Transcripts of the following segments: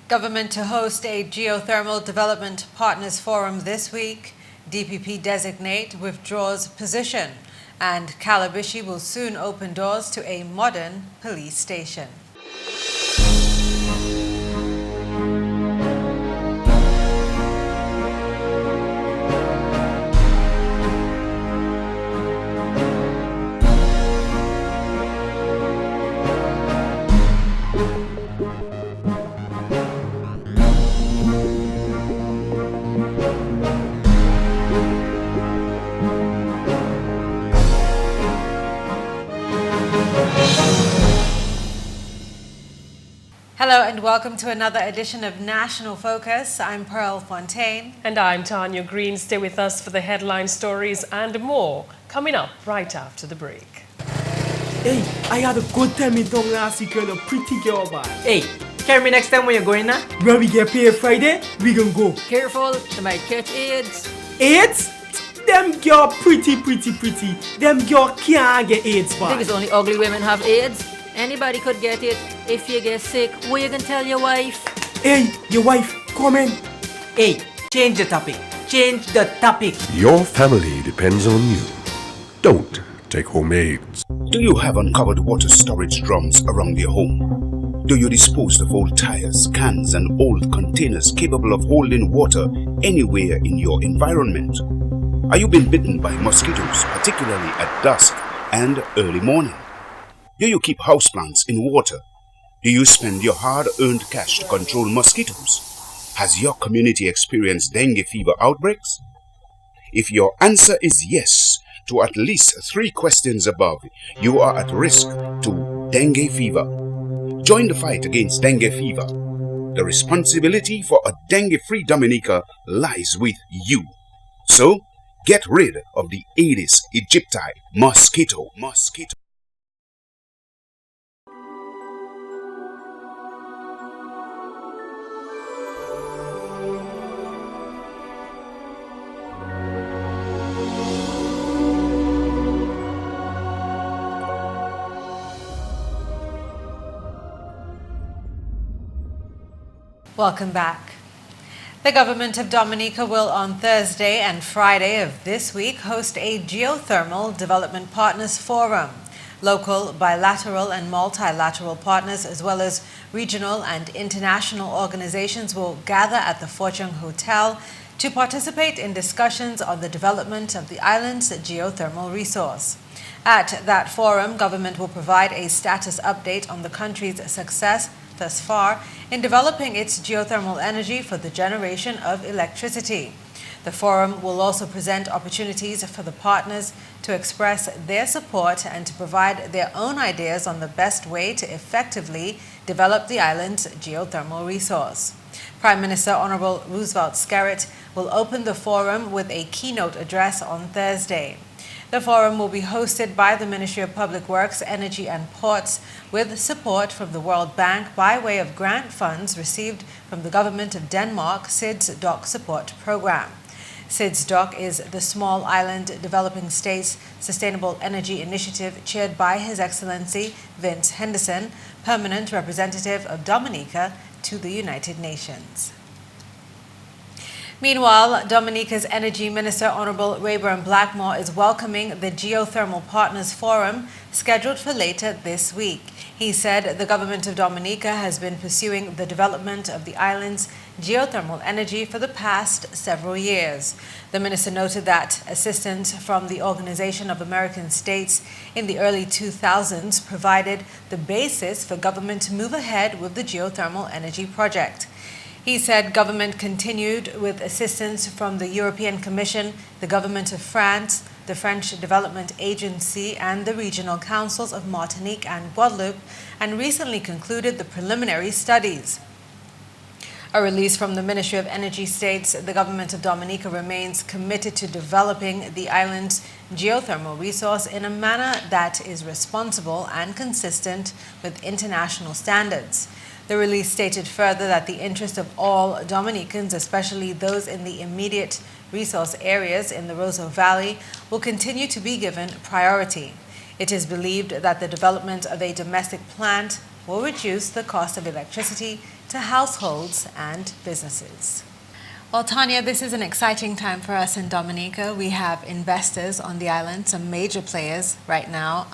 Government to host a Geothermal Development Partners Forum this week. DPP designate withdraws position. And Calabishi will soon open doors to a modern police station. Hello and welcome to another edition of National Focus. I'm Pearl Fontaine. And I'm Tarnia Green. Stay with us for the headline stories and more coming up right after the break. Hey, I had a good time in town last week with a pretty girl, man. Hey, carry me next time when you're going now. When we get paid Friday, we gonna go. Careful, they might catch AIDS. AIDS? Them girl pretty. Them girl can't get AIDS, I man. think it's only ugly women have AIDS. Anybody could get it. If you get sick, what you can tell your wife? Hey, your wife, come in. Hey, change the topic. Change the topic. Your family depends on you. Don't take home AIDS. Do you have uncovered water storage drums around your home? Do you dispose of old tires, cans and old containers capable of holding water anywhere in your environment? Are you being bitten by mosquitoes, particularly at dusk and early morning? Do you keep houseplants in water? Do you spend your hard-earned cash to control mosquitoes? Has your community experienced dengue fever outbreaks? If your answer is yes to at least 3 questions above, you are at risk to dengue fever. Join the fight against dengue fever. The responsibility for a dengue-free Dominica lies with you. So, get rid of the Aedes aegypti mosquito. Welcome back. The government of Dominica will on Thursday and Friday of this week host a Geothermal Development Partners Forum. Local, bilateral and multilateral partners as well as regional and international organizations will gather at the Fortune Hotel to participate in discussions on the development of the island's geothermal resource. At that forum, government will provide a status update on the country's success thus far in developing its geothermal energy for the generation of electricity. The forum will also present opportunities for the partners to express their support and to provide their own ideas on the best way to effectively develop the island's geothermal resource. Prime Minister Honorable Roosevelt Skerrit will open the forum with a keynote address on Thursday. The forum will be hosted by the Ministry of Public Works, Energy and Ports with support from the World Bank by way of grant funds received from the Government of Denmark SIDS DOC support program. SIDS DOC is the Small Island Developing States Sustainable Energy Initiative chaired by His Excellency Vince Henderson, Permanent Representative of Dominica to the United Nations. Meanwhile, Dominica's Energy Minister Honorable Rayburn Blackmore is welcoming the Geothermal Partners Forum scheduled for later this week. He said the government of Dominica has been pursuing the development of the island's geothermal energy for the past several years. The minister noted that assistance from the Organization of American States in the early 2000s provided the basis for government to move ahead with the geothermal energy project. He said government continued with assistance from the European Commission, the government of France, the French Development Agency, and the regional councils of Martinique and Guadeloupe, and recently concluded the preliminary studies. A release from the Ministry of Energy states the government of Dominica remains committed to developing the island's geothermal resource in a manner that is responsible and consistent with international standards. The release stated further that the interest of all Dominicans, especially those in the immediate resource areas in the Roseau Valley, will continue to be given priority. It is believed that the development of a domestic plant will reduce the cost of electricity to households and businesses. Well, Tarnia, this is an exciting time for us in Dominica. We have investors on the island, some major players right now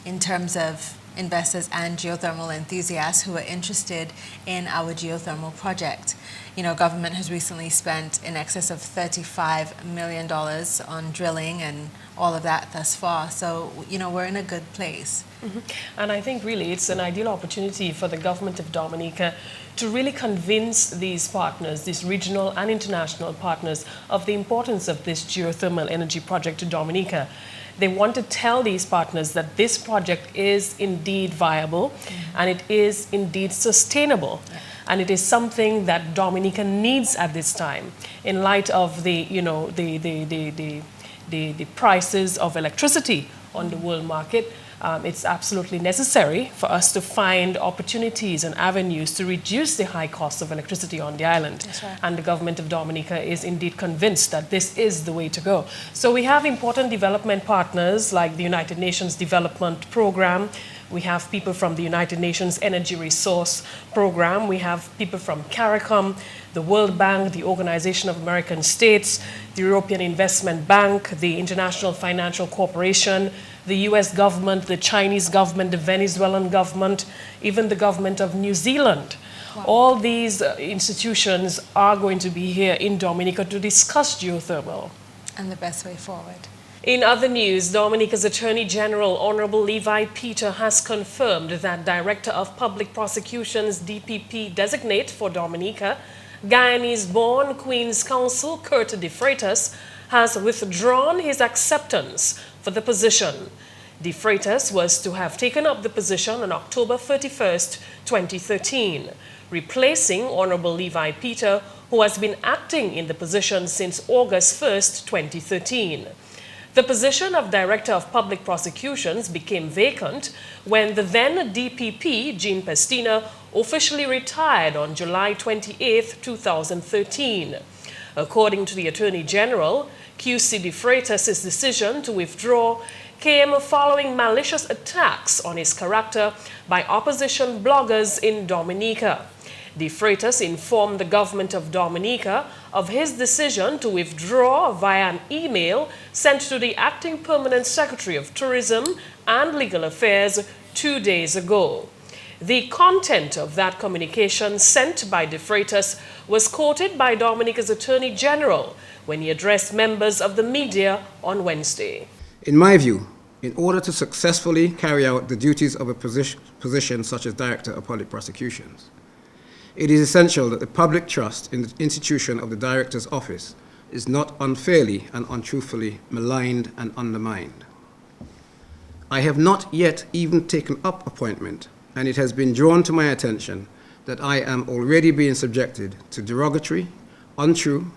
in terms of investors and geothermal enthusiasts who are interested in our geothermal project. You know, government has recently spent in excess of $35 million on drilling and all of that thus far. So, you know, we're in a good place. Mm-hmm. And I think really it's an ideal opportunity for the government of Dominica to really convince these partners, these regional and international partners, of the importance of this geothermal energy project to Dominica. They want to tell these partners that this project is indeed viable and it is indeed sustainable. And it is something that Dominica needs at this time in light of the prices of electricity on the world market. It's absolutely necessary for us to find opportunities and avenues to reduce the high cost of electricity on the island. That's right. And the government of Dominica is indeed convinced that this is the way to go. So we have important development partners like the United Nations Development Program. We have people from the United Nations Energy Resource Program. We have people from CARICOM, the World Bank, the Organization of American States, the European Investment Bank, the International Financial Corporation, the US government, the Chinese government, the Venezuelan government, even the government of New Zealand. Wow. All these institutions are going to be here in Dominica to discuss geothermal. And the best way forward. In other news, Dominica's Attorney General, Honorable Levi Peter, has confirmed that Director of Public Prosecutions, DPP designate for Dominica, Guyanese-born Queen's Counsel Kurt De Freitas, has withdrawn his acceptance for the position. De Freitas was to have taken up the position on October 31st, 2013, replacing Honorable Levi Peter, who has been acting in the position since August 1st, 2013. The position of Director of Public Prosecutions became vacant when the then DPP, Jean Pestina, officially retired on July 28, 2013. According to the Attorney General, QC De Freitas' decision to withdraw came following malicious attacks on his character by opposition bloggers in Dominica. De Freitas informed the government of Dominica of his decision to withdraw via an email sent to the Acting Permanent Secretary of Tourism and Legal Affairs 2 days ago. The content of that communication sent by De Freitas was quoted by Dominica's Attorney General when he addressed members of the media on Wednesday. In my view, in order to successfully carry out the duties of a position such as Director of Public Prosecutions, it is essential that the public trust in the institution of the Director's office is not unfairly and untruthfully maligned and undermined. I have not yet even taken up appointment, and it has been drawn to my attention that I am already being subjected to derogatory, untrue,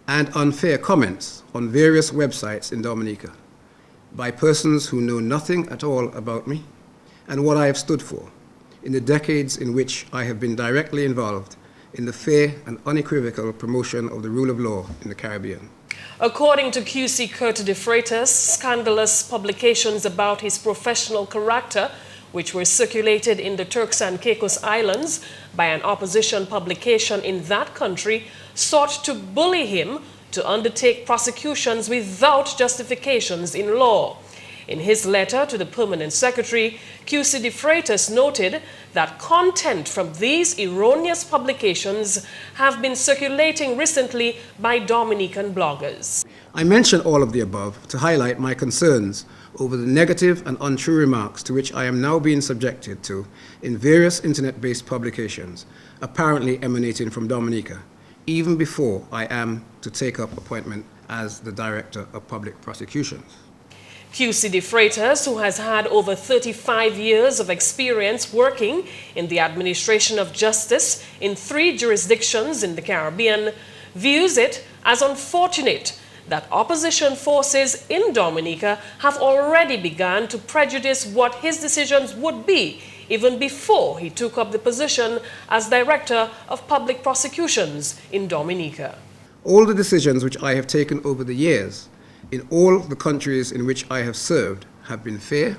and unfair comments on various websites in Dominica by persons who know nothing at all about me and what I have stood for in the decades in which I have been directly involved in the fair and unequivocal promotion of the rule of law in the Caribbean. According to QC Kurt De Freitas, scandalous publications about his professional character, which were circulated in the Turks and Caicos Islands by an opposition publication in that country, sought to bully him to undertake prosecutions without justifications in law. In his letter to the Permanent Secretary, QC De Freitas noted that content from these erroneous publications have been circulating recently by Dominican bloggers. I mention all of the above to highlight my concerns over the negative and untrue remarks to which I am now being subjected to in various internet-based publications, apparently emanating from Dominica, even before I am to take up appointment as the Director of Public Prosecutions. QC De Freitas, who has had over 35 years of experience working in the administration of justice in 3 jurisdictions in the Caribbean, views it as unfortunate that opposition forces in Dominica have already begun to prejudice what his decisions would be even before he took up the position as Director of Public Prosecutions in Dominica. All the decisions which I have taken over the years in all the countries in which I have served have been fair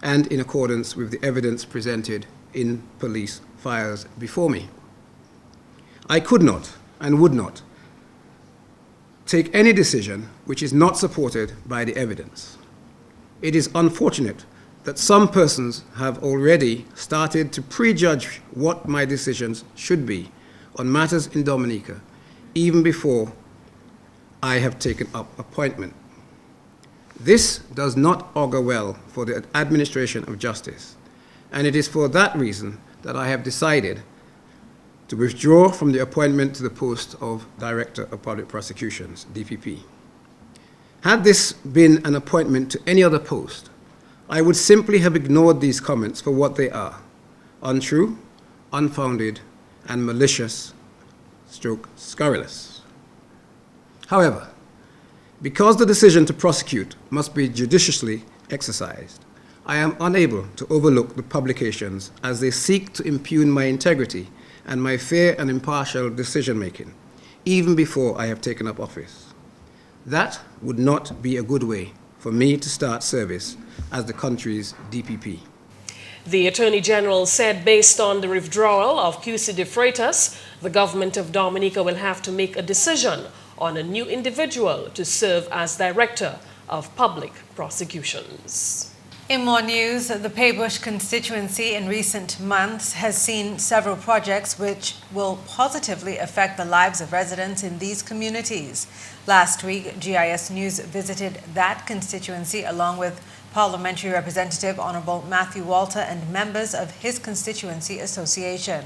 and in accordance with the evidence presented in police fires before me. I could not and would not take any decision which is not supported by the evidence. It is unfortunate that some persons have already started to prejudge what my decisions should be on matters in Dominica, even before I have taken up appointment. This does not augur well for the administration of justice, and it is for that reason that I have decided to withdraw from the appointment to the post of Director of Public Prosecutions, DPP. Had this been an appointment to any other post, I would simply have ignored these comments for what they are: untrue, unfounded, and malicious / scurrilous. However, because the decision to prosecute must be judiciously exercised, I am unable to overlook the publications as they seek to impugn my integrity and my fair and impartial decision-making, even before I have taken up office. That would not be a good way for me to start service as the country's DPP. The Attorney General said based on the withdrawal of QC de Freitas, the government of Dominica will have to make a decision on a new individual to serve as Director of Public Prosecutions. In more news, the Paybush constituency in recent months has seen several projects which will positively affect the lives of residents in these communities. Last week, GIS News visited that constituency along with Parliamentary Representative Honorable Matthew Walter and members of his constituency association.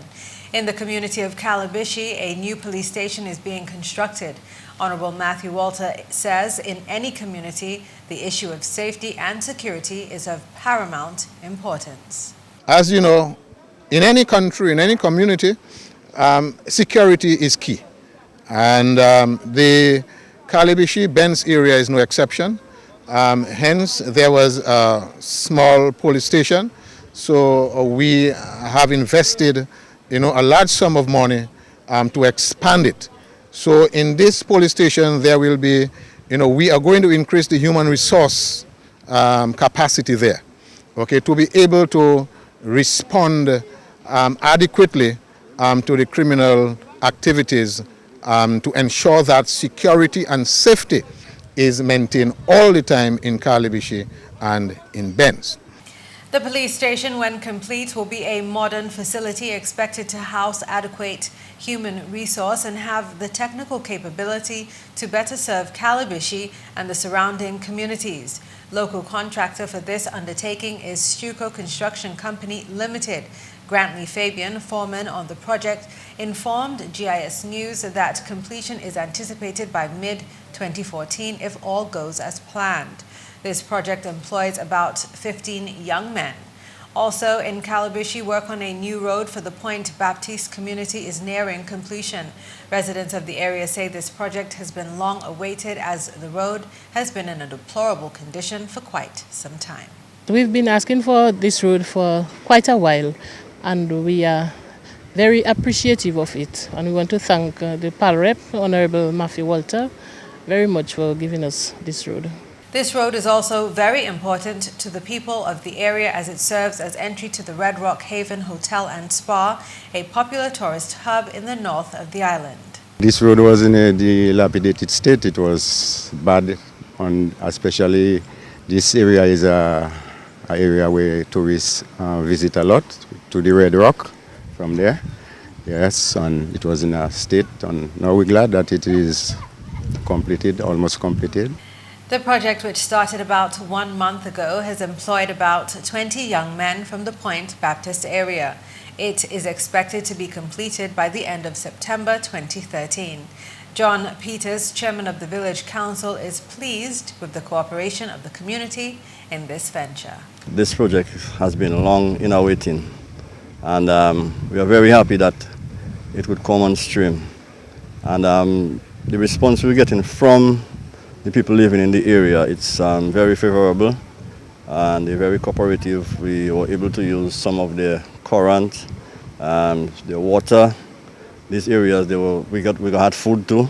In the community of Calabishi, a new police station is being constructed. Honorable Matthew Walter says in any community, the issue of safety and security is of paramount importance. As you know, in any country, in any community, security is key. And the Calabishi Benz area is no exception. Hence, there was a small police station. So we have invested, a large sum of money to expand it. So in this police station, there will be, we are going to increase the human resource capacity there, okay, to be able to respond adequately to the criminal activities, to ensure that security and safety is maintained all the time in Calabishi and in Benz. The police station, when complete, will be a modern facility expected to house adequate human resource and have the technical capability to better serve Calabishi and the surrounding communities. Local contractor for this undertaking is Stuco Construction Company Limited. Grantley Fabian, foreman on the project, informed GIS News that completion is anticipated by mid-2014 if all goes as planned. This project employs about 15 young men. Also in Calabishi, work on a new road for the Point Baptiste community is nearing completion. Residents of the area say this project has been long awaited as the road has been in a deplorable condition for quite some time. We've been asking for this road for quite a while, and we are very appreciative of it. And we want to thank the PAL Rep, Honorable Matthew Walter, very much for giving us this road. This road is also very important to the people of the area as it serves as entry to the Red Rock Haven Hotel and Spa, a popular tourist hub in the north of the island. This road was in a dilapidated state. It was bad, and especially this area is an area where tourists visit a lot, to the Red Rock from there. Yes, and it was in a state, and now we're glad that it is completed, almost completed. The project, which started about 1 month ago, has employed about 20 young men from the Point Baptist area. It is expected to be completed by the end of September 2013. John Peters, chairman of the village council, is pleased with the cooperation of the community in this venture. This project has been long in our waiting, and we are very happy that it would come on stream. And the response we're getting from the people living in the area, it's very favorable, and they're very cooperative. We were able to use some of the current, the water. These areas, we had food too,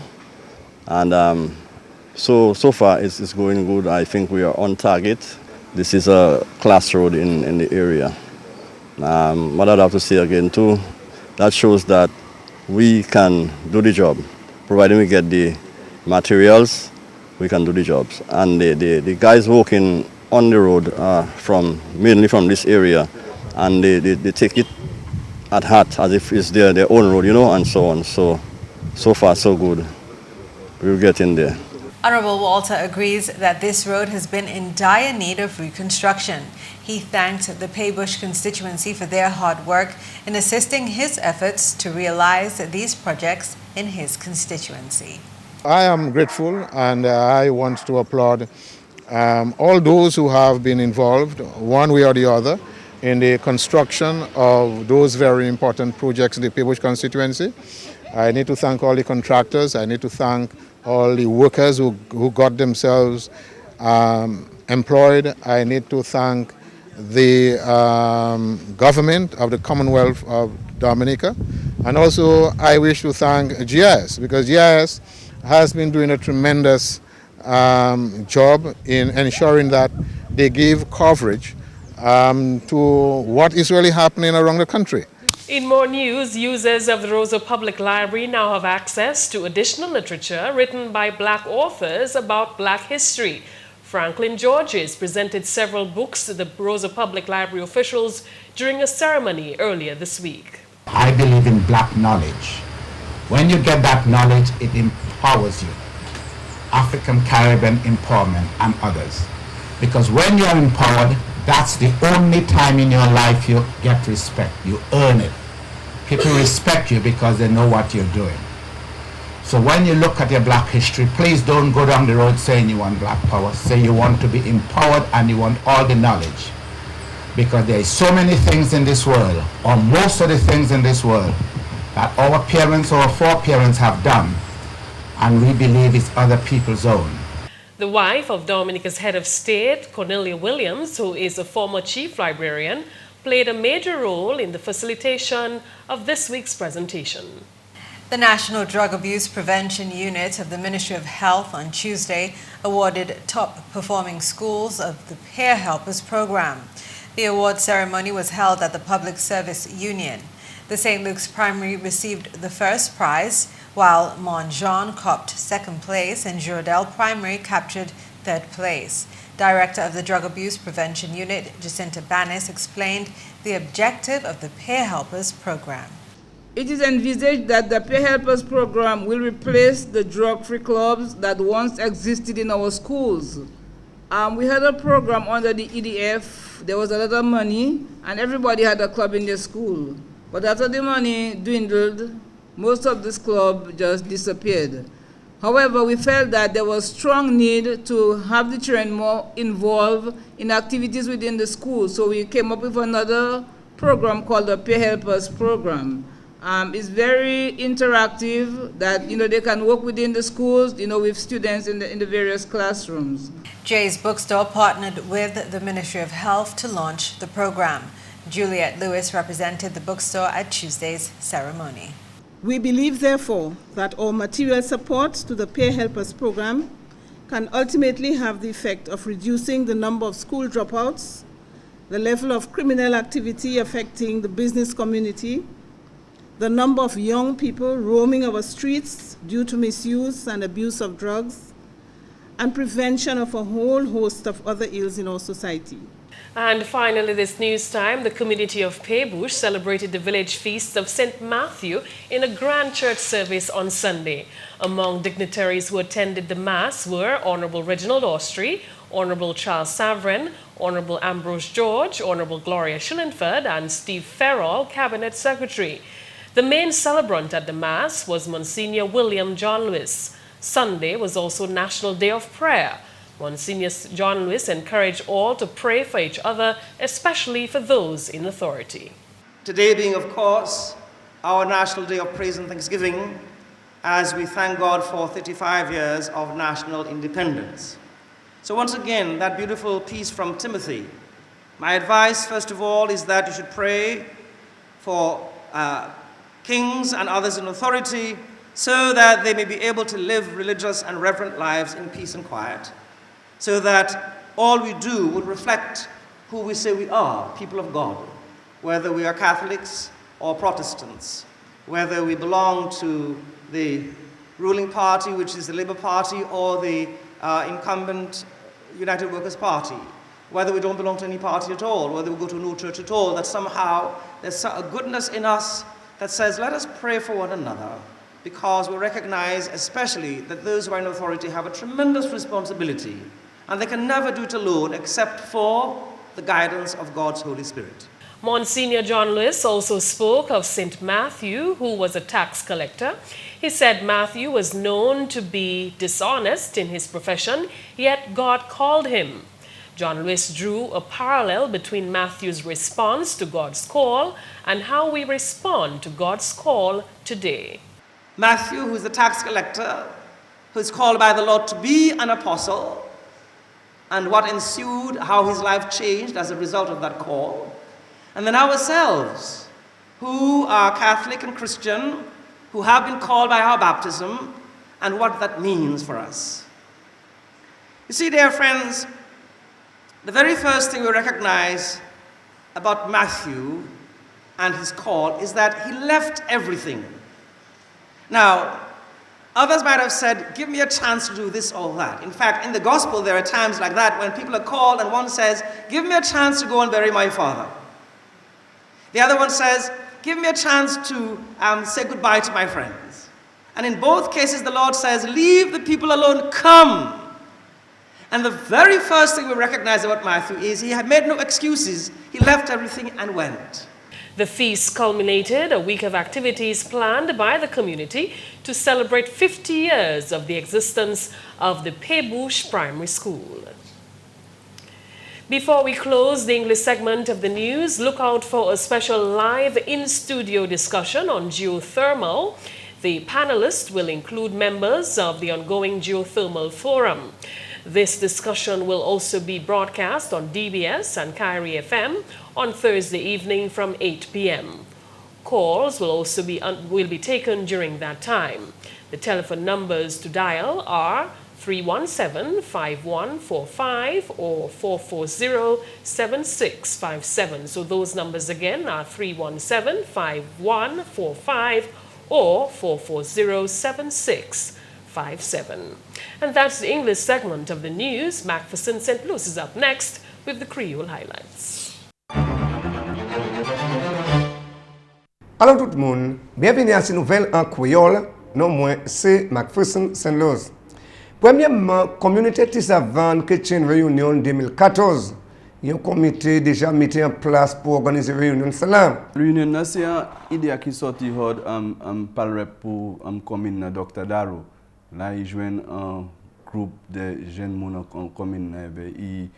and so far it's going good. I think we are on target. This is a class road in the area. What I'd have to say again too, that shows that we can do the job, providing we get the materials, we can do the jobs. And the guys working on the road are mainly from this area, and they take it at heart as if it's their own road, and so on. So far so good. We'll get in there. Honorable Walter agrees that this road has been in dire need of reconstruction. He thanked the Paybush constituency for their hard work in assisting his efforts to realize these projects in his constituency. I am grateful, and I want to applaud all those who have been involved one way or the other in the construction of those very important projects in the Paybush constituency. I need to thank all the contractors. I need to thank all the workers who got themselves employed. I need to thank the government of the Commonwealth of Dominica. And also I wish to thank GIS, because GIS has been doing a tremendous job in ensuring that they give coverage to what is really happening around the country. In more news, users of the Roseau Public Library now have access to additional literature written by Black authors about Black history. Franklin Georges presented several books to the Roseau Public Library officials during a ceremony earlier this week. I believe in Black knowledge. When you get that knowledge, it empowers you. African Caribbean empowerment and others. Because when you're empowered, that's the only time in your life you get respect. You earn it. People respect you because they know what you're doing. So when you look at your Black history, please don't go down the road saying you want Black power. Say you want to be empowered and you want all the knowledge. Because there is so many things in this world, or most of the things in this world, that our parents or foreparents have done, and we believe it's other people's own. The wife of Dominica's head of state, Cornelia Williams, who is a former chief librarian, played a major role in the facilitation of this week's presentation. The National Drug Abuse Prevention Unit of the Ministry of Health on Tuesday awarded top-performing schools of the Peer Helpers program. The award ceremony was held at the Public Service Union. The St. Luke's Primary received the first prize, while Montjean copped second place and Jourdel Primary captured third place. Director of the Drug Abuse Prevention Unit, Jacinta Banis, explained the objective of the Peer Helpers program. It is envisaged that the Peer Helpers program will replace the drug-free clubs that once existed in our schools. We had a program under the EDF. There was a lot of money, and everybody had a club in their school. But after the money dwindled, most of this club just disappeared. However, we felt that there was strong need to have the children more involved in activities within the school. So we came up with another program called the Peer Helpers program. It's very interactive, that they can work within the schools, with students in the various classrooms. Jay's Bookstore partnered with the Ministry of Health to launch the program. Juliet Lewis represented the bookstore at Tuesday's ceremony. We believe, therefore, that our material support to the Peer Helpers program can ultimately have the effect of reducing the number of school dropouts, the level of criminal activity affecting the business community, the number of young people roaming our streets due to misuse and abuse of drugs, and prevention of a whole host of other ills in our society. And finally, this news time, the community of Paybush celebrated the village feast of St. Matthew in a grand church service on Sunday. Among dignitaries who attended the Mass were Honorable Reginald Austrie, Honorable Charles Savrin, Honorable Ambrose George, Honorable Gloria Schillenford, and Steve Farrell, Cabinet Secretary. The main celebrant at the Mass was Monsignor William John Luce. Sunday was also National Day of Prayer. Monsignor John Luce encouraged all to pray for each other, especially for those in authority. Today being, of course, our National Day of Praise and Thanksgiving, as we thank God for 35 years of national independence. So once again, that beautiful piece from Timothy. My advice, first of all, is that you should pray for kings and others in authority so that they may be able to live religious and reverent lives in peace and quiet, so that all we do would reflect who we say we are, people of God, whether we are Catholics or Protestants. whether we belong to the ruling party, which is the Labour Party, or the incumbent United Workers' Party, whether we don't belong to any party at all, whether we go to no church at all, that somehow there's a goodness in us that says, let us pray for one another, because we recognize especially that those who are in authority have a tremendous responsibility, and they can never do it alone except for the guidance of God's Holy Spirit. Monsignor John Luce also spoke of St. Matthew, who was a tax collector. He said Matthew was known to be dishonest in his profession, yet God called him. John Luce drew a parallel between Matthew's response to God's call and how we respond to God's call today. Matthew, who is a tax collector, who is called by the Lord to be an apostle, and what ensued, how his life changed as a result of that call. And then ourselves, who are Catholic and Christian, who have been called by our baptism, and what that means for us. You see, dear friends, the very first thing we recognize about Matthew and his call is that he left everything. Now, others might have said, give me a chance to do this or that. In fact, in the gospel, there are times like that when people are called and one says, give me a chance to go and bury my father. The other one says, give me a chance to say goodbye to my friends. And in both cases, the Lord says, leave the people alone, come. And the very first thing we recognize about Matthew is he had made no excuses. He left everything and went. The feast culminated a week of activities planned by the community to celebrate 50 years of the existence of the Pebouche Primary School. Before we close the English segment of the news, look out for a special live in-studio discussion on geothermal. The panelists will include members of the ongoing Geothermal Forum. This discussion will also be broadcast on DBS and Kyrie FM on Thursday evening from 8 p.m. Calls will also be taken during that time. The telephone numbers to dial are 317-5145 or 440-7657. So those numbers again are 317-5145 or 440-7657. And that's the English segment of the news. McPherson St. Luce is up next with the Creole highlights. Alors tout le monde, bienvenue à cette nouvelle en créole. Non moi, c'est McPherson St. Luce. Premièrement, communauté Tissavan Chrétienne Réunion 2014. Il y a un comité déjà mis en place pour organiser la réunion. Réunion, c'est une idée qui sortit pour la commune Dr. Darrow. Là, il joue un groupe de jeunes en commune. Ils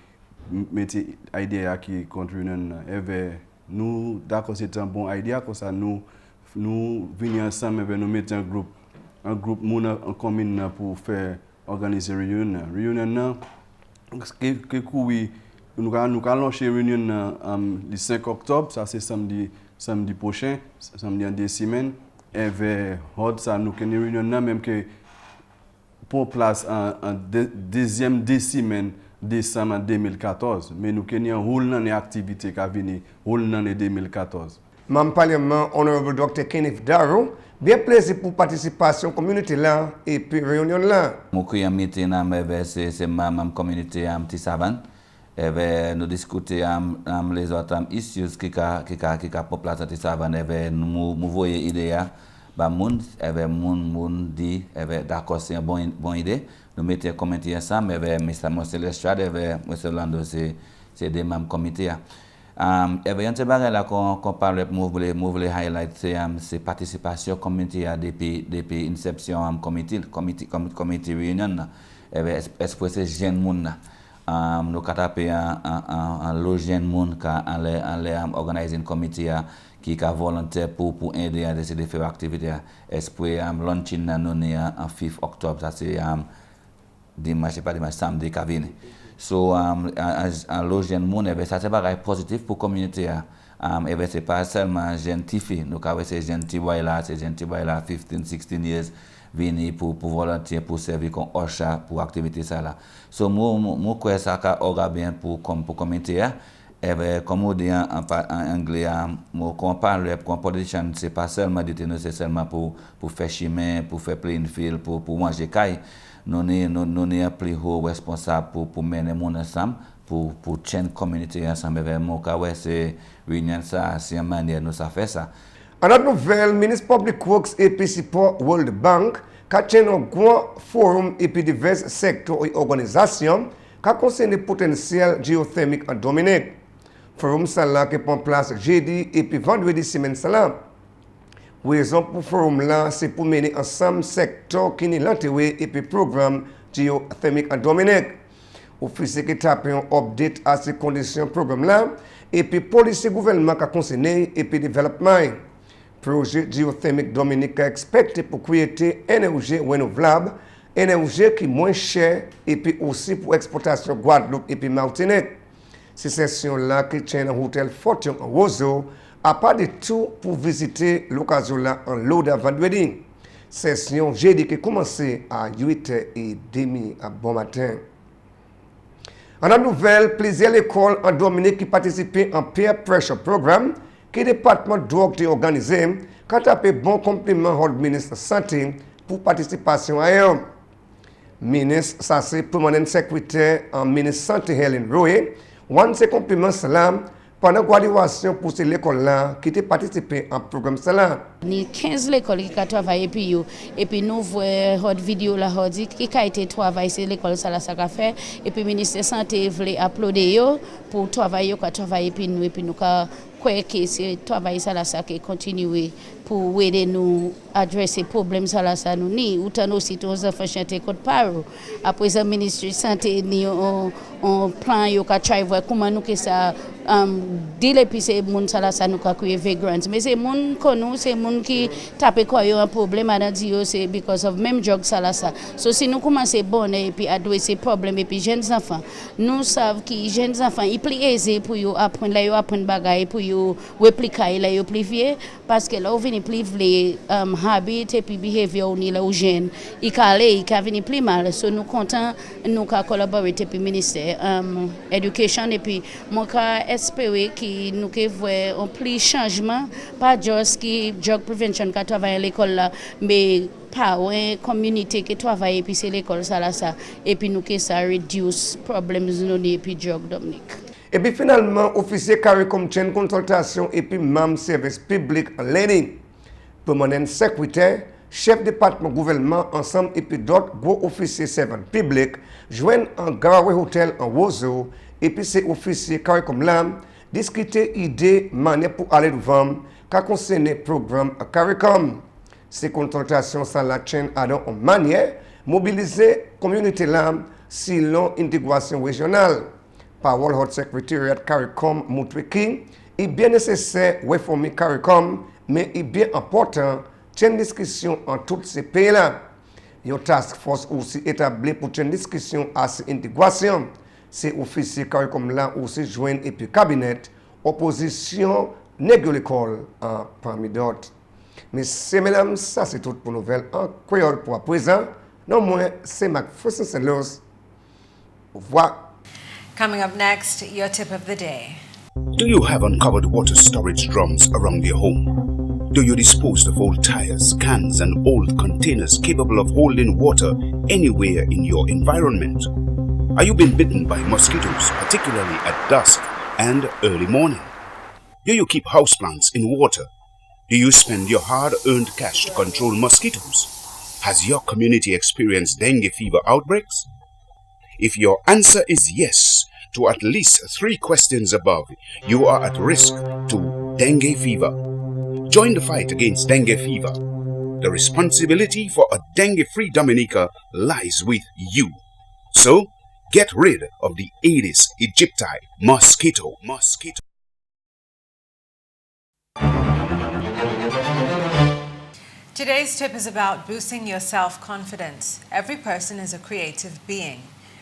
mettent une idée qui contre réunion. Nous, d'accord, c'est une bonne idée. Comme ça, nous venons ensemble et nous mettons un groupe en commune pour faire organiser la réunion. Réunion, nous allons lancer la réunion le 5 octobre, ça c'est samedi prochain, samedi en 2 semaines. Et vers ça, nous avons une réunion même que pour place en deuxième décimène décembre 2014. Mais nous avons un rôle dans les activités qui a venu, rôle dans les 2014. Membre Parlement, Honorable Dr. Kenneth Darrow, bien plaisir pour participation communauté là et puis réunion là. Mon meeting c'est ma communauté à Tissavan. Nous discutons les autres issues qui population Tissavan. Nous voyons idée bah moun dit d'accord c'est une bonne idée. Nous mettons comité ensemble avec Mr. Moselestad et Mr. Lando c'est des membres comité. Il y a un débat là qu'on parle de highlight c'est participation communauté depuis inception comité réunion expresser jeune monde nous taper un jeune monde qui aller organiser une comité qui est volontaire pour aider à décider de faire activité esprit launching en 5 octobre ça c'est dimanche pas dimanche samedi qui vient. So, le jeune monde, ça c'est pas positif pour la communauté. C'est pas seulement jeune filles, nous avons ces jeunes filles là, 15, 16 years, venir pour volontaire, pour servir comme OSHA, pour activité ça là. So, moi, crois ça aura bien pour la communauté. comme on dit en anglais, quand on parle comme politicien, c'est pas seulement c'est seulement pour faire chemin, pour faire plein fil, pour manger caille. Nous sommes plus haut responsable pour mener mon ensemble, pour chaîne communauté ensemble. Mon cas, c'est réunion ça, c'est une manière nous ça fait ça. En autre nouvelle, ministre Public Works et puis support World Bank, qui a tenu un grand forum et puis divers secteurs et organisations qui concernent le potentiel géothermique en Dominique. Forum ça qui prend place jeudi et puis vendredi semaine ça. Raison pour forum là, c'est pour mener ensemble secteur qui n'est l'intérêt et puis programme géothermique en Dominique. Officier qui tape un update à ces conditions programme là et puis police et gouvernement qui concerné et puis développement. Projet géothermique Dominique expecté pour créer énergie renouvelable, énergie qui est moins chère et puis aussi pour exportation Guadeloupe et puis Martinique. Ces sessions-là qui tiennent un hôtel Fontaine en Roseau, à part de tout pour visiter l'occasion là en l'eau vendredi. Session jeudi qui commençait à 8h30 à bon matin. En la nouvelle, plusieurs écoles en Dominique qui participaient en peer pressure programme que le département drogue est organisé quand a fait bon compliment au ministre santé pour participation à eux. Ministre, ça c'est permanent secrétaire en ministre santé Helen Roy. One ces compliments cela pendant graduation pour ces écoles-là qui ont participé en programme cela. Ni 15 l'école qui a travaillé et puis nous voyons hot vidéo là qui a été travaillé c'est l'école ça a fait et puis ministre santé voulait applaudir pour travailler puis nous quoi que c'est travail ça qui continuer pour aider nous adresser problèmes ça nous ni autant aussi tous enfants chanter code paro après le ministre de santé ni on plan yo ka try voir comment nous que ça délai puis c'est monde ça nous ka créer vagrants mais c'est monde connu c'est monde qui tape quoi yo un problème à dire c'est because of même drug ça so si nous commencer bon et puis adresser problème et puis jeunes enfants nous savent que jeunes enfants ils plus aisé pour yo apprendre là yo apprendre bagaille pour yo répliquer là yo plus vieux parce que là on vient plus les habits et puis behavior ni là aux jeunes il ca venir plus mal so nous content nous ca collaborer puis ministère éducation et puis mon ca espérer que nous que voir un plus changement pas juste qui drug prevention qui travaille à l'école là mais pas une communauté qui travaille puis c'est l'école ça et puis nous que ça reduce problèmes nous et puis drug Dominique. Et puis finalement, officier carré comme chaîne consultation et puis même service public en ligne. Permanent secrétaire, chef département gouvernement ensemble et puis d'autres gros officiers servants publics joignent un grand hôtel en Roseau et puis ces officiers carré comme l'âme discuter idées, manières pour aller devant qu'a concerné programme CARICOM. Ces consultations ça la chaîne à en manière mobiliser communauté l'âme selon intégration régionale. Parole Hot Secretariat CARICOM Moutweki est bien nécessaire de réformer CARICOM, mais il est bien important une discussion en tous ces pays-là. Une task force aussi établie pour une discussion à cette intégration. Ces officiers CARICOM là aussi joignent et puis cabinet opposition négocier l'école parmi d'autres. Mais c'est mesdames, ça c'est tout pour nouvelle en créole pour à présent. Non moins c'est McPherson. Au revoir. Coming up next, your tip of the day. Do you have uncovered water storage drums around your home? Do you dispose of old tires, cans and old containers capable of holding water anywhere in your environment? Are you being bitten by mosquitoes, particularly at dusk and early morning? Do you keep houseplants in water? Do you spend your hard-earned cash to control mosquitoes? Has your community experienced dengue fever outbreaks? If your answer is yes to at least 3 questions above, you are at risk to dengue fever. Join the fight against dengue fever. The responsibility for a dengue-free Dominica lies with you. So, get rid of the Aedes aegypti mosquito. Today's tip is about boosting your self-confidence. Every person is a creative being.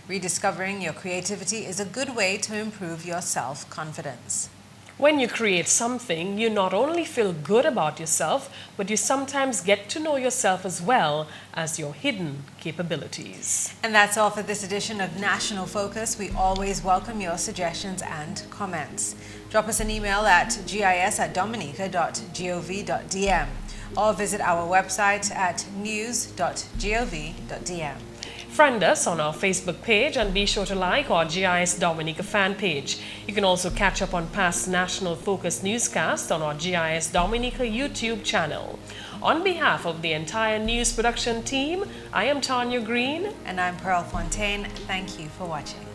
Rediscovering your creativity is a good way to improve your self-confidence. When you create something, you not only feel good about yourself, but you sometimes get to know yourself as well as your hidden capabilities. And that's all for this edition of National Focus. We always welcome your suggestions and comments. Drop us an email at gis@dominica.gov.dm or visit our website at news.gov.dm. Friend us on our Facebook page and be sure to like our GIS Dominica fan page. You can also catch up on past National Focus newscasts on our GIS Dominica YouTube channel. On behalf of the entire news production team, I am Tarnia Green. And I'm Pearl Fontaine. Thank you for watching.